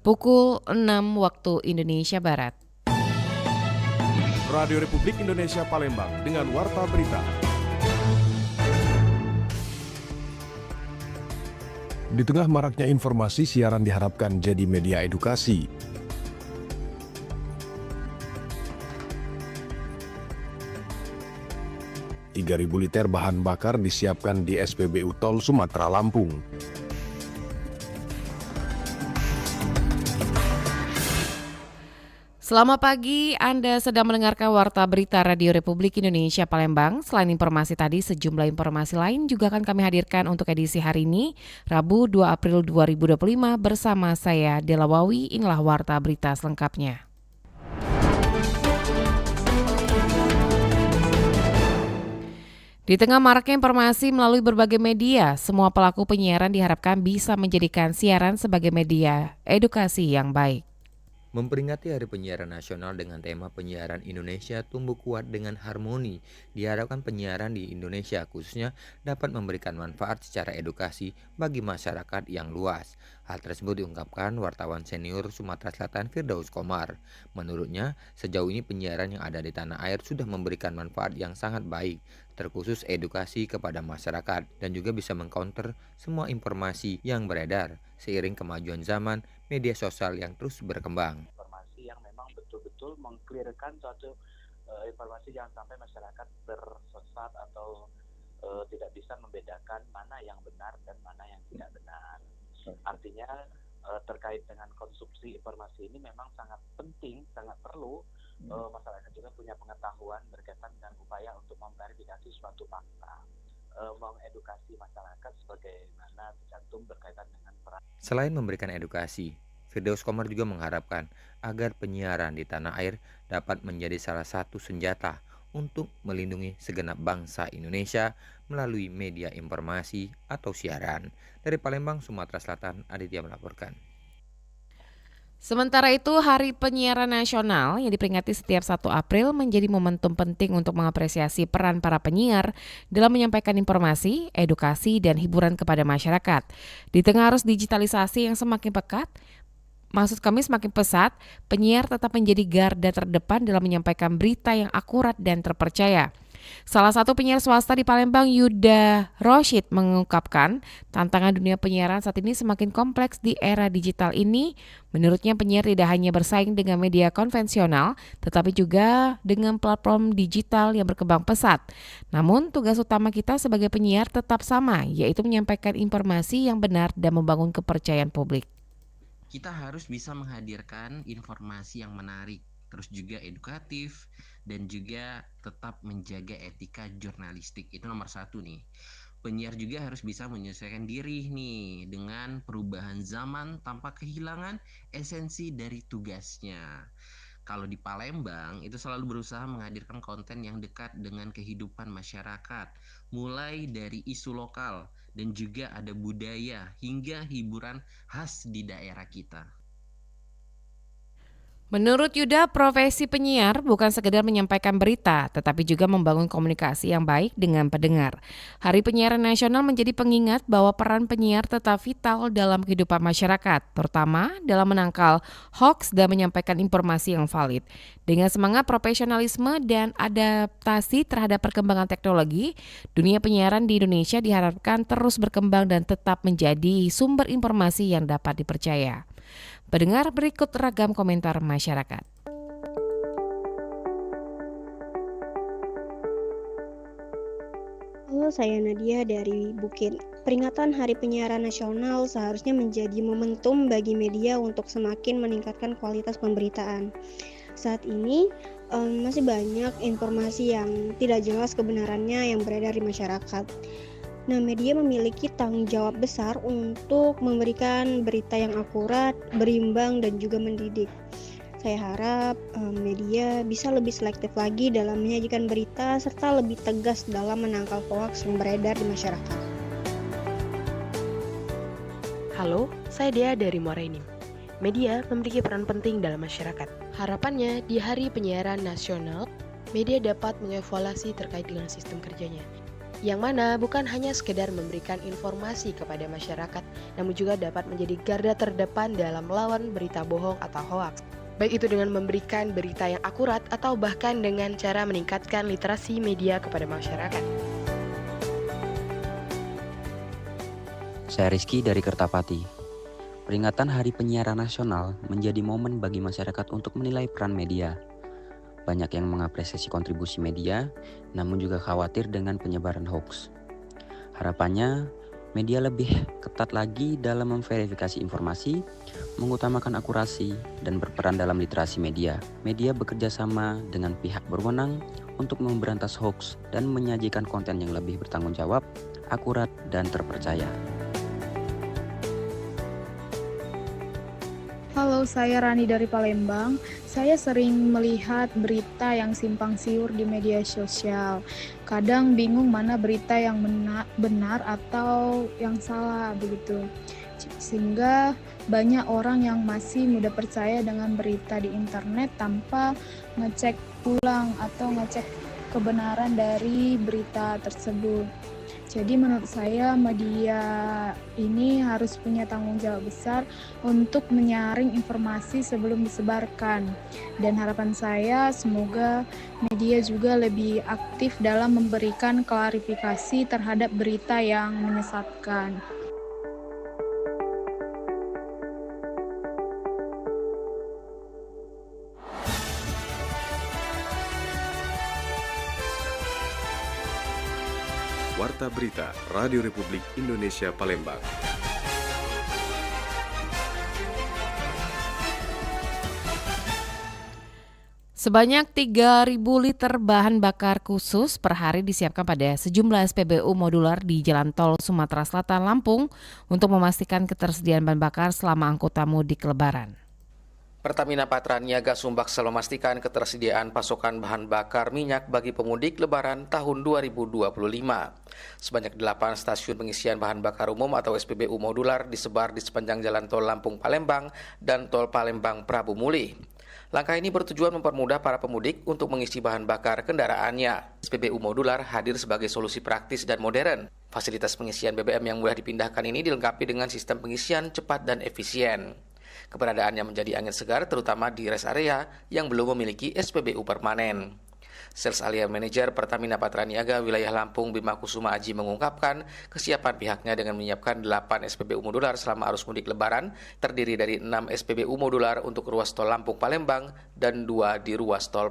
Pukul 6 waktu Indonesia Barat. Radio Republik Indonesia Palembang dengan Warta Berita. Di tengah maraknya informasi, siaran diharapkan jadi media edukasi. Rp3.000 liter bahan bakar disiapkan di SPBU Tol Sumatera Lampung. Selamat pagi, Anda sedang mendengarkan Warta Berita Radio Republik Indonesia Palembang. Selain informasi tadi, sejumlah informasi lain juga akan kami hadirkan untuk edisi hari ini, Rabu 2 April 2025 bersama saya, Dela Wawi. Inilah Warta Berita selengkapnya. Di tengah maraknya informasi melalui berbagai media, semua pelaku penyiaran diharapkan bisa menjadikan siaran sebagai media edukasi yang baik. Memperingati Hari Penyiaran Nasional dengan tema Penyiaran Indonesia Tumbuh Kuat dengan Harmoni, diharapkan penyiaran di Indonesia khususnya dapat memberikan manfaat secara edukasi bagi masyarakat yang luas. Hal tersebut diungkapkan wartawan senior Sumatera Selatan Firdaus Komar. Menurutnya, sejauh ini penyiaran yang ada di tanah air sudah memberikan manfaat yang sangat baik, terkhusus edukasi kepada masyarakat dan juga bisa mengcounter semua informasi yang beredar seiring kemajuan zaman media sosial yang terus berkembang. Informasi yang memang betul-betul mengklirkan suatu informasi, jangan sampai masyarakat tersesat atau tidak bisa membedakan mana yang benar dan mana yang tidak benar. Artinya terkait dengan konsumsi informasi ini memang sangat penting, sangat perlu masyarakat juga punya pengetahuan berkaitan dengan upaya untuk memverifikasi suatu fakta, mengedukasi masyarakat sebagaimana tercantum berkaitan dengan peran. Selain memberikan edukasi, Firdaus Komar juga mengharapkan agar penyiaran di tanah air dapat menjadi salah satu senjata untuk melindungi segenap bangsa Indonesia melalui media informasi atau siaran. Dari Palembang, Sumatera Selatan, Aditya melaporkan. Sementara itu, Hari Penyiaran Nasional yang diperingati setiap 1 April menjadi momentum penting untuk mengapresiasi peran para penyiar dalam menyampaikan informasi, edukasi, dan hiburan kepada masyarakat. Di tengah arus digitalisasi yang semakin semakin pesat, penyiar tetap menjadi garda terdepan dalam menyampaikan berita yang akurat dan terpercaya. Salah satu penyiar swasta di Palembang, Yuda Roshid, mengungkapkan tantangan dunia penyiaran saat ini semakin kompleks di era digital ini. Menurutnya penyiar tidak hanya bersaing dengan media konvensional, tetapi juga dengan platform digital yang berkembang pesat. Namun tugas utama kita sebagai penyiar tetap sama, yaitu menyampaikan informasi yang benar dan membangun kepercayaan publik. Kita harus bisa menghadirkan informasi yang menarik, terus juga edukatif, dan juga tetap menjaga etika jurnalistik. Itu nomor 1 nih. Penyiar juga harus bisa menyesuaikan diri nih dengan perubahan zaman tanpa kehilangan esensi dari tugasnya. Kalau di Palembang itu selalu berusaha menghadirkan konten yang dekat dengan kehidupan masyarakat, mulai dari isu lokal dan juga ada budaya hingga hiburan khas di daerah kita. Menurut Yuda, profesi penyiar bukan sekedar menyampaikan berita, tetapi juga membangun komunikasi yang baik dengan pendengar. Hari Penyiaran Nasional menjadi pengingat bahwa peran penyiar tetap vital dalam kehidupan masyarakat, terutama dalam menangkal hoaks dan menyampaikan informasi yang valid. Dengan semangat profesionalisme dan adaptasi terhadap perkembangan teknologi, dunia penyiaran di Indonesia diharapkan terus berkembang dan tetap menjadi sumber informasi yang dapat dipercaya. Pendengar, berikut ragam komentar masyarakat. Halo, saya Nadia dari Bukit. Peringatan Hari Penyiaran Nasional seharusnya menjadi momentum bagi media untuk semakin meningkatkan kualitas pemberitaan. Saat ini masih banyak informasi yang tidak jelas kebenarannya yang beredar di masyarakat. Nah, media memiliki tanggung jawab besar untuk memberikan berita yang akurat, berimbang, dan juga mendidik. Saya harap media bisa lebih selektif lagi dalam menyajikan berita serta lebih tegas dalam menangkal hoaks yang beredar di masyarakat. Halo, saya Dea dari Morenim. Media memiliki peran penting dalam masyarakat. Harapannya di Hari Penyiaran Nasional, media dapat mengevaluasi terkait dengan sistem kerjanya. yang mana bukan hanya sekedar memberikan informasi kepada masyarakat, namun juga dapat menjadi garda terdepan dalam melawan berita bohong atau hoaks. Baik itu dengan memberikan berita yang akurat atau bahkan dengan cara meningkatkan literasi media kepada masyarakat. Saya Rizky dari Kertapati. Peringatan Hari Penyiaran Nasional menjadi momen bagi masyarakat untuk menilai peran media. Banyak yang mengapresiasi kontribusi media, namun juga khawatir dengan penyebaran hoax. Harapannya, media lebih ketat lagi dalam memverifikasi informasi, mengutamakan akurasi, dan berperan dalam literasi media. Media bekerja sama dengan pihak berwenang untuk memberantas hoax dan menyajikan konten yang lebih bertanggung jawab, akurat, dan terpercaya. Halo, saya Rani dari Palembang. Saya sering melihat berita yang simpang siur di media sosial. Kadang bingung mana berita yang benar atau yang salah begitu. Sehingga banyak orang yang masih mudah percaya dengan berita di internet tanpa ngecek ulang atau ngecek kebenaran dari berita tersebut. Jadi menurut saya media ini harus punya tanggung jawab besar untuk menyaring informasi sebelum disebarkan. Dan harapan saya semoga media juga lebih aktif dalam memberikan klarifikasi terhadap berita yang menyesatkan. Warta Berita Radio Republik Indonesia Palembang. Sebanyak 3.000 liter bahan bakar khusus per hari disiapkan pada sejumlah SPBU modular di Jalan Tol Sumatera Selatan, Lampung untuk memastikan ketersediaan bahan bakar selama angkutan mudik Lebaran. Pertamina Patraniaga Sumbaksel memastikan ketersediaan pasokan bahan bakar minyak bagi pemudik Lebaran tahun 2025. Sebanyak 8 stasiun pengisian bahan bakar umum atau SPBU modular disebar di sepanjang Jalan Tol Lampung-Palembang dan Tol Palembang-Prabu Mulih. Langkah ini bertujuan mempermudah para pemudik untuk mengisi bahan bakar kendaraannya. SPBU modular hadir sebagai solusi praktis dan modern. Fasilitas pengisian BBM yang mudah dipindahkan ini dilengkapi dengan sistem pengisian cepat dan efisien. Keberadaannya menjadi angin segar terutama di rest area yang belum memiliki SPBU permanen. Sales Area Manager Pertamina Patraniaga Wilayah Lampung Bima Kusuma Aji mengungkapkan kesiapan pihaknya dengan menyiapkan 8 SPBU modular selama arus mudik Lebaran, terdiri dari 6 SPBU modular untuk ruas tol Lampung-Palembang dan 2 di ruas tol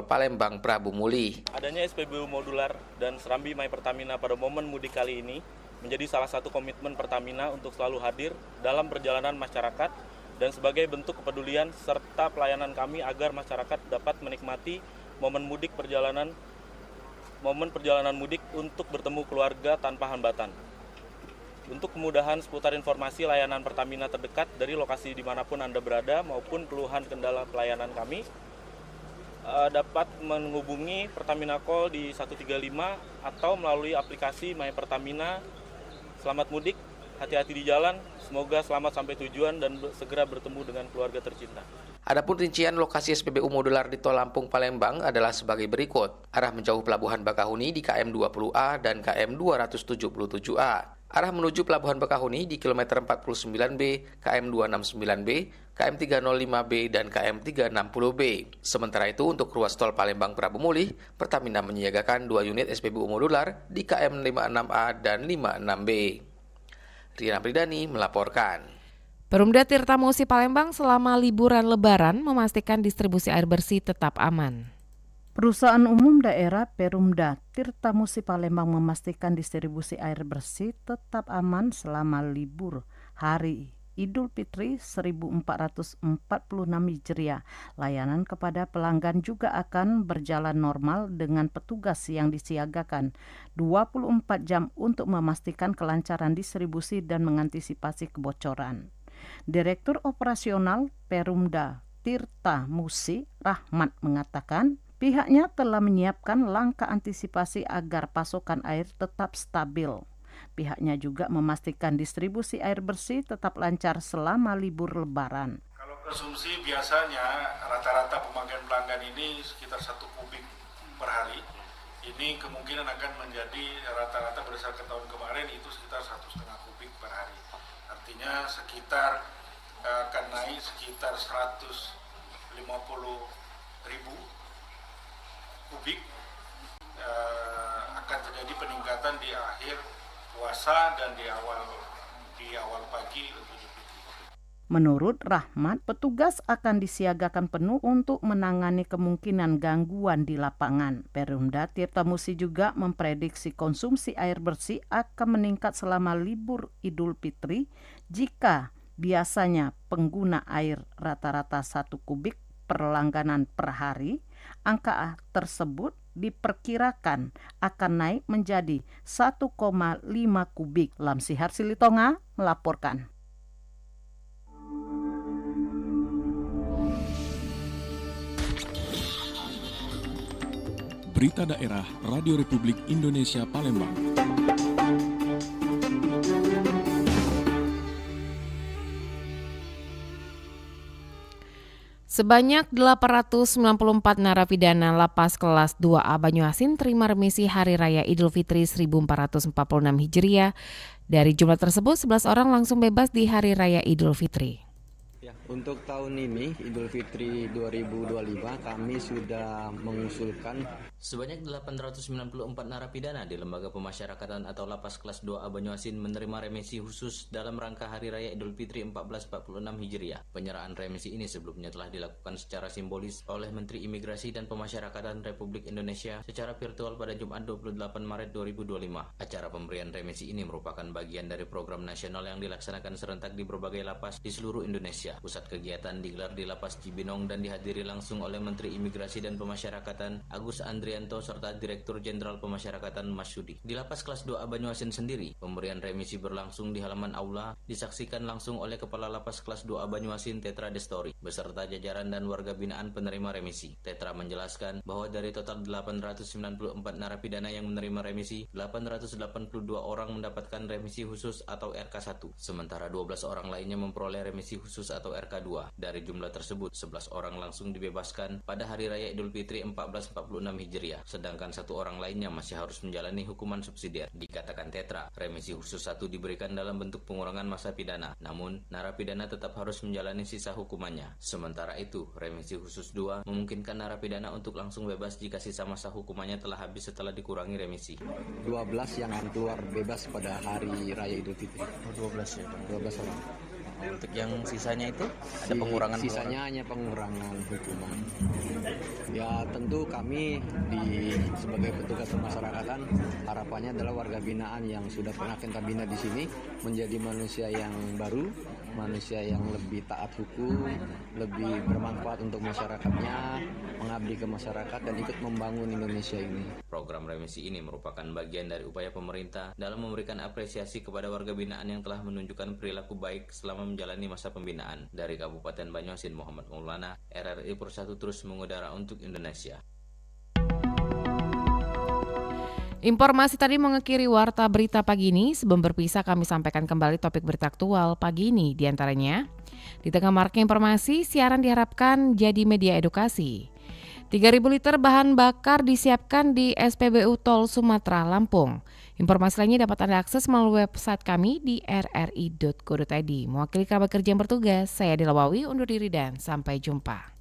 Palembang Prabu Mulih. Adanya SPBU modular dan Serambi My Pertamina pada momen mudik kali ini menjadi salah satu komitmen Pertamina untuk selalu hadir dalam perjalanan masyarakat dan sebagai bentuk kepedulian serta pelayanan kami agar masyarakat dapat menikmati momen perjalanan mudik untuk bertemu keluarga tanpa hambatan. Untuk kemudahan seputar informasi layanan Pertamina terdekat dari lokasi dimanapun Anda berada maupun keluhan kendala pelayanan kami, dapat menghubungi Pertamina Call di 135 atau melalui aplikasi My Pertamina. Selamat mudik, hati-hati di jalan, semoga selamat sampai tujuan dan segera bertemu dengan keluarga tercinta. Adapun rincian lokasi SPBU modular di Tol Lampung-Palembang adalah sebagai berikut. Arah menjauh Pelabuhan Bakahuni di KM 20A dan KM 277A. Arah menuju Pelabuhan Bakahuni di kilometer 49B, KM 269B, KM 305B, dan KM 360B. Sementara itu untuk ruas tol Palembang Prabu Mulih, Pertamina menyiagakan 2 unit SPBU modular di KM 56A dan 56B. Riana Pridani melaporkan. Perumda Tirtamusi Palembang selama liburan Lebaran memastikan distribusi air bersih tetap aman. Perusahaan Umum Daerah Perumda Tirtamusi Palembang memastikan distribusi air bersih tetap aman selama libur hari Idul Fitri 1446 Hijriah. Layanan kepada pelanggan juga akan berjalan normal dengan petugas yang disiagakan 24 jam untuk memastikan kelancaran distribusi dan mengantisipasi kebocoran. Direktur Operasional Perumda Tirtamusi Rahmat mengatakan, pihaknya telah menyiapkan langkah antisipasi agar pasokan air tetap stabil. Pihaknya juga memastikan distribusi air bersih tetap lancar selama libur Lebaran. Kalau konsumsi biasanya rata-rata pemakaian pelanggan ini sekitar 1 kubik per hari. Ini kemungkinan akan menjadi rata-rata berdasarkan tahun kemarin itu sekitar 1,5 kubik per hari. Artinya sekitar akan naik sekitar 150.000 kubik. Akan terjadi peningkatan di akhir puasa dan di awal pagi untuk Idul Fitri. Menurut Rahmat, petugas akan disiagakan penuh untuk menangani kemungkinan gangguan di lapangan. Perumda Tirta Musi juga memprediksi konsumsi air bersih akan meningkat selama libur Idul Fitri jika biasanya pengguna air rata-rata 1 kubik per langganan per hari. Angka tersebut diperkirakan akan naik menjadi 1,5 kubik. Lamsihar Silitonga melaporkan. Berita Daerah Radio Republik Indonesia Palembang. Sebanyak 894 narapidana lapas kelas 2A Banyuasin terima remisi Hari Raya Idul Fitri 1446 Hijriah. Dari jumlah tersebut, 11 orang langsung bebas di Hari Raya Idul Fitri. Ya, untuk tahun ini Idul Fitri 2025 kami sudah mengusulkan sebanyak 894 narapidana di Lembaga Pemasyarakatan atau Lapas Kelas 2A Banyuasin menerima remisi khusus dalam rangka Hari Raya Idul Fitri 1446 Hijriah. Penyerahan remisi ini sebelumnya telah dilakukan secara simbolis oleh Menteri Imigrasi dan Pemasyarakatan Republik Indonesia secara virtual pada Jumat 28 Maret 2025. Acara pemberian remisi ini merupakan bagian dari program nasional yang dilaksanakan serentak di berbagai lapas di seluruh Indonesia. Pusat kegiatan digelar di Lapas Cibinong dan dihadiri langsung oleh Menteri Imigrasi dan Pemasyarakatan Agus Andrianto serta Direktur Jenderal Pemasyarakatan Masyudi. Di Lapas Kelas 2A Banyuasin sendiri, pemberian remisi berlangsung di halaman aula, disaksikan langsung oleh Kepala Lapas Kelas 2A Banyuasin Tetra Destori beserta jajaran dan warga binaan penerima remisi. Tetra menjelaskan bahwa dari total 894 narapidana yang menerima remisi, 882 orang mendapatkan remisi khusus atau RK1, sementara 12 orang lainnya memperoleh remisi khusus atau RK2. Dari jumlah tersebut, 11 orang langsung dibebaskan pada Hari Raya Idul Fitri 1446 Hijriah, sedangkan 1 orang lainnya masih harus menjalani hukuman subsidiar. Dikatakan Tetra, remisi khusus 1 diberikan dalam bentuk pengurangan masa pidana, namun narapidana tetap harus menjalani sisa hukumannya. Sementara itu, remisi khusus 2 memungkinkan narapidana untuk langsung bebas jika sisa masa hukumannya telah habis setelah dikurangi remisi. 12 yang akan keluar bebas pada Hari Raya Idul Fitri. 12 ya, 12 orang. Untuk yang sisanya itu ada pengurangan? Sisanya hanya pengurangan hukuman. Ya tentu kami sebagai petugas pemasyarakatan harapannya adalah warga binaan yang sudah pernah bina di sini menjadi manusia yang baru, manusia yang lebih taat hukum, lebih bermanfaat untuk masyarakatnya, mengabdi ke masyarakat dan ikut membangun Indonesia ini. Program remisi ini merupakan bagian dari upaya pemerintah dalam memberikan apresiasi kepada warga binaan yang telah menunjukkan perilaku baik selama menjalani masa pembinaan. Dari Kabupaten Banyuasin, Muhammad Maulana, RRI Persatu terus mengudara untuk Indonesia. Informasi tadi mengakhiri warta berita pagi ini. Sebelum berpisah, kami sampaikan kembali topik berita aktual pagi ini. Di antaranya, di tengah maraknya informasi, siaran diharapkan jadi media edukasi. 3.000 liter bahan bakar disiapkan di SPBU Tol Sumatera, Lampung. Informasi lainnya dapat Anda akses melalui website kami di rri.co.id. Mewakili kerabat kerja yang bertugas, saya Dela Wawi undur diri dan sampai jumpa.